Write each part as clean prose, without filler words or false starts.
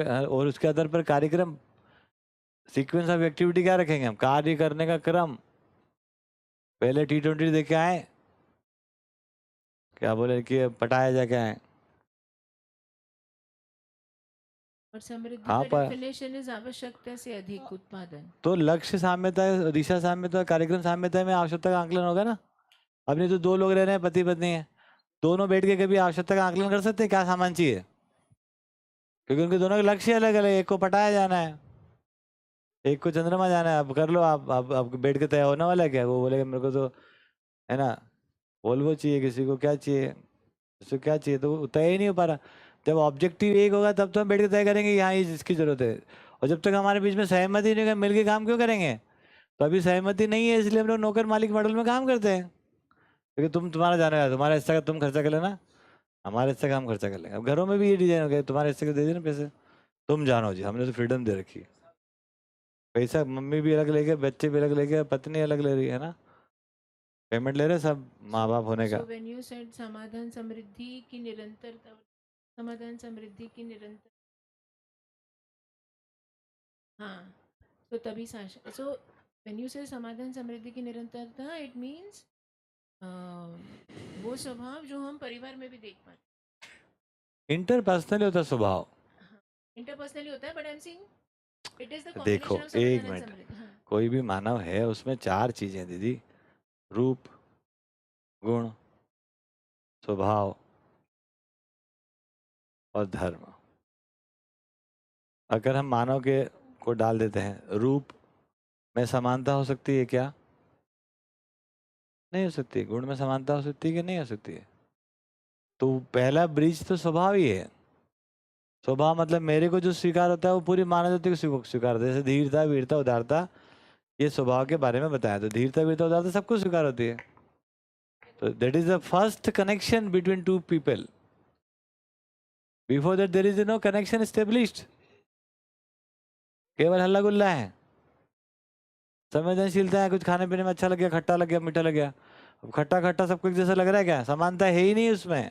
और उसके आधार पर कार्यक्रम, सीक्वेंस ऑफ एक्टिविटी क्या रखेंगे हम, कार्य करने का क्रम। पहले T20 देख के आए, क्या बोले कि पटाया जाके आए। और समृद्धि हाँ का डेफिनेशन इज आवश्यकता से अधिक उत्पादन। तो लक्ष्य साम्यता, दिशा साम्यता, कार्यक्रम साम्यता में आवश्यकता का आंकलन होगा ना। अब नहीं तो दो लोग रह रहे हैं, पति पत्नी है, दोनों बैठ के कभी आवश्यकता का आंकलन कर सकते हैं क्या सामान चाहिए, क्योंकि उनके दोनों के लक्ष्य अलग अलग। एक को पटाया जाना है, एक को चंद्रमा जाना है। अब कर लो आप बैठ के तय होने वाला है क्या। वो बोलेगा मेरे को तो है ना वोल्वो चाहिए, किसी को क्या चाहिए, किसी को क्या चाहिए, तो तय ही नहीं हो पा रहा। जब ऑब्जेक्टिव एक होगा तब तो हम बैठ के तय करेंगे यहाँ ये जिसकी जरूरत है। और जब तक हमारे बीच में सहमति नहीं होगा, मिल के काम क्यों करेंगे। तो अभी सहमति नहीं है, इसलिए हम लोग नौकर मालिक मॉडल में काम करते हैं, क्योंकि तुम्हारा जाना है, तुम्हारा हिस्सा का तुम खर्चा कर लेना, हमारे हिस्से का हम खर्चा कर लेंगे। अब घरों में भी ये डिजाइन हो गया, तुम्हारे हिस्से के दे देना पैसे, तुम जानो जी, हमने तो फ्रीडम दे रखी है। पैसा मम्मी भी अलग लेके, बच्चे भी अलग लेके, पत्नी अलग ले रही है ना, पेमेंट ले रहे सब माँ बाप होने का। सो व्हेन यू सेड समाधान समृद्धि की निरंतरता, समाधान समृद्धि की निरंतर, हाँ, तो तभी सो व्हेन यू से समाधान समृद्धि की निरंतरता, इट मीन्स वो स्वभाव जो हम परिवार में भी देख पाते। इंटरपर्सनल होता स्वभाव, इंटरपर्सनली होता है, but I am saying it is the देखो कॉम्बिनेशन ऑफ एक समाधान एंड मिनट, समृद्धि। हाँ, कोई भी मानव है उसमें चार चीजें दीदी, रूप, गुण, स्वभाव और धर्म। अगर हम मानव के को डाल देते हैं, रूप में समानता हो सकती है क्या, नहीं हो सकती। गुण में समानता हो सकती है कि नहीं हो सकती है। तो पहला ब्रिज तो स्वभाव ही है। स्वभाव मतलब मेरे को जो स्वीकार होता है वो पूरी मानव जाति को स्वीकार होता है। जैसे धीरता, वीरता, उदारता, ये स्वभाव के बारे में बताया। तो धीरता, वीरता, उदारता सबको स्वीकार होती है। तो that is the first connection between two people. Before that there is no connection established, केवल हल्ला गुल्ला है। संवेदनशीलता है, कुछ खाने पीने में अच्छा लग गया, खट्टा लग गया, मीठा लग गया। अब खट्टा खट्टा सबको एक जैसा लग रहा है क्या, समानता है ही नहीं उसमें।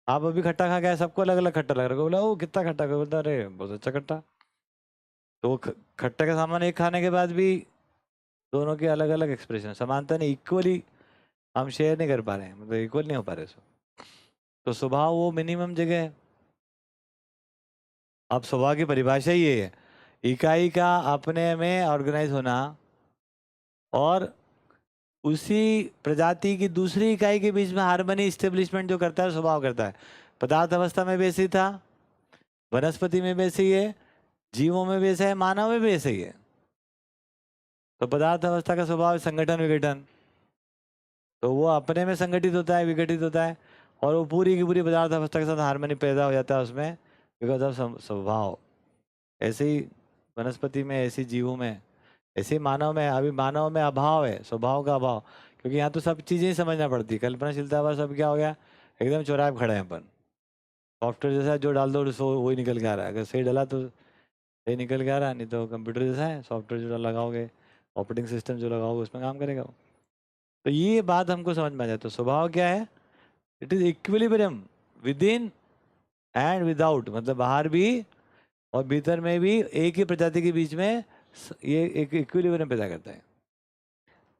आप अभी खट्टा खा गए, सबको अलग अलग खट्टा लग रहा है। बोला ओ कितना खट्टा, कोई बोलता अरे बहुत अच्छा खट्टा। तो खट्टा का सामान एक खाने के बाद भी दोनों के अलग अलग एक्सप्रेशन, समानता नहीं, इक्वली हम शेयर नहीं कर पा रहे हैं, मतलब इक्वल नहीं हो पा रहे इसको। तो स्वभाव वो मिनिमम जगह है। अब स्वभाव की परिभाषा ही ये है, इकाई का अपने में ऑर्गेनाइज होना और उसी प्रजाति की दूसरी इकाई के बीच में हार्मनी स्टेब्लिशमेंट जो करता है स्वभाव करता है। पदार्थ अवस्था में भी ऐसे ही था, वनस्पति में भी ऐसे ही है, जीवों में भी ऐसा है, मानव में भी ऐसे ही है। तो पदार्थ अवस्था का स्वभाव है संगठन विघटन, तो वो अपने में संगठित होता है, विघटित होता है, और वो पूरी की पूरी पदार्थ अवस्था के साथ हार्मनी पैदा हो जाता है उसमें, बिकॉज ऑफ स्वभाव। ऐसे ही वनस्पति में, ऐसे ही जीवों में, ऐसे ही मानव में। अभी मानव में अभाव है, स्वभाव का अभाव, क्योंकि यहाँ तो सब चीजें ही समझना पड़ती है। कल्पनाशीलता बस अब क्या हो गया, एकदम चौराहे पे खड़े हैं अपन, सॉफ्टवेयर जैसा जो डाल दो सो वही निकल के आ रहा है। अगर सही डाला तो सही निकल के आ रहा है, नहीं तो कंप्यूटर जैसा है, सॉफ्टवेयर जो लगाओगे, ऑपरेटिंग सिस्टम जो लगाओगे उसमें काम करेगा वो। तो ये बात हमको समझ में आ जाए। तो स्वभाव क्या है, it is equilibrium with in and without, मतलब बाहर भी और भीतर में भी एक ही प्रजाति के बीच में ये एक इक्विलिब्रियम पैदा करता है।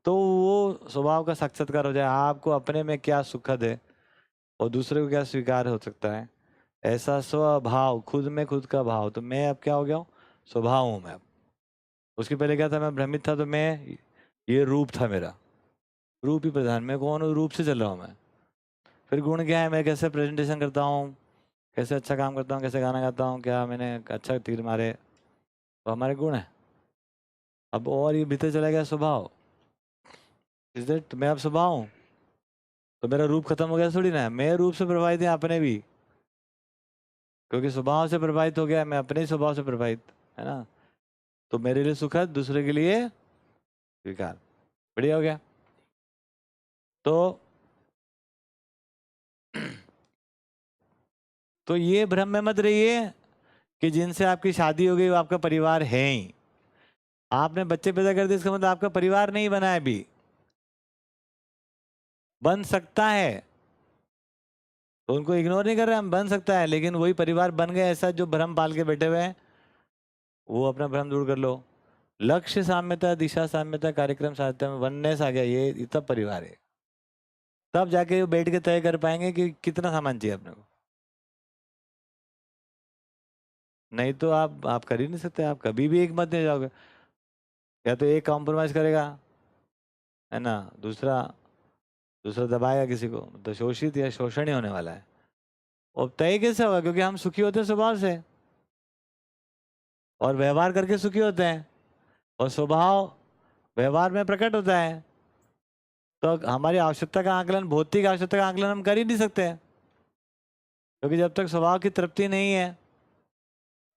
तो वो स्वभाव का साक्षात्कार हो जाए, आपको अपने में क्या सुखद है और दूसरे को क्या स्वीकार हो सकता है, ऐसा स्वभाव, खुद में खुद का भाव। तो मैं अब क्या हो गया हूँ, स्वभाव हूँ मैं अब। उसके पहले क्या था, मैं भ्रमित था, तो मैं ये रूप था मेरा, रूप ही प्रधान, मैं कौन हूँ, रूप से चल रहा हूँ मैं। फिर गुण क्या है, मैं कैसे प्रेजेंटेशन करता हूँ, कैसे अच्छा काम करता हूँ, कैसे गाना गाता हूँ, क्या मैंने अच्छा तीर मारे, तो हमारे गुण है। अब और ये भीतर चला गया स्वभाव, इज दैट मैं अब स्वभाव हूँ, तो मेरा रूप खत्म हो गया थोड़ी ना है। मैं रूप से प्रभावित है अपने भी, क्योंकि स्वभाव से प्रभावित हो गया, मैं अपने ही स्वभाव से प्रभावित, है ना। तो मेरे लिए सुखद, दूसरे के लिए स्वीकार, बढ़िया हो गया। तो तो ये भ्रम में मत रहिए कि जिनसे आपकी शादी हो गई वो आपका परिवार है ही। आपने बच्चे पैदा कर दिए, इसका मतलब आपका परिवार नहीं बना है, अभी बन सकता है। तो उनको इग्नोर नहीं कर रहे हम, बन सकता है, लेकिन वही परिवार बन गए ऐसा जो भ्रम पाल के बैठे हुए हैं, वो अपना भ्रम दूर कर लो। लक्ष्य साम्यता, दिशा साम्यता, कार्यक्रम साम्यता में वननेस आ गया, ये तब परिवार है। तब जाके वो बैठ के तय कर पाएंगे कि कितना सामान चाहिए अपने को। नहीं तो आप कर ही नहीं सकते, आप कभी भी एक मत नहीं जाओगे। या तो एक कॉम्प्रोमाइज करेगा, है ना, दूसरा दूसरा दबाएगा किसी को, तो शोषित या शोषण ही होने वाला है। और तय कैसे होगा? क्योंकि हम सुखी होते हैं स्वभाव से, और व्यवहार करके सुखी होते हैं, और स्वभाव व्यवहार में प्रकट होता है। तो हमारी आवश्यकता का आकलन, भौतिक आवश्यकता का आकलन हम कर ही नहीं सकते, क्योंकि जब तक स्वभाव की तृप्ति नहीं है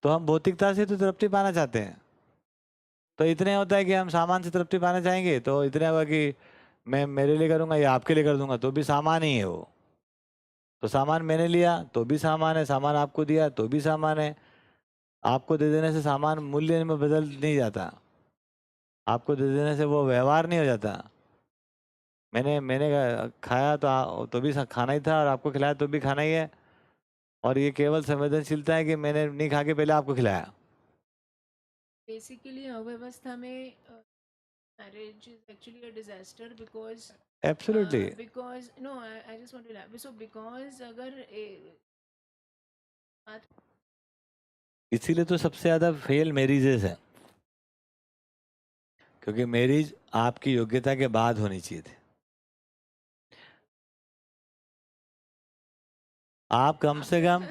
तो हम भौतिकता से तो तृप्ति पाना चाहते हैं। तो इतने होता है कि हम सामान से तृप्ति पाना चाहेंगे, तो इतने होगा कि मैं मेरे लिए करूंगा या आपके लिए कर दूंगा, तो भी सामान ही है वो। तो सामान मैंने लिया तो भी सामान है, सामान आपको दिया तो भी सामान है। आपको दे देने से सामान मूल्य में बदल नहीं जाता, आपको दे देने से वो व्यवहार नहीं हो जाता। मैंने मैंने खाया तो तो भी खाना ही था, और आपको खिलाया तो भी खाना ही है। और ये केवल संवेदनशीलता है कि मैंने नहीं खा के पहले आपको खिलाया। बेसिकली अव्यवस्था में marriage is actually a disaster because absolutely. because no I just want to elaborate. So because अगर बात इसीलिए तो सबसे ज्यादा फेल मैरिजेस है, क्योंकि मैरिज आपकी योग्यता के बाद होनी चाहिए थी। आप कम से कम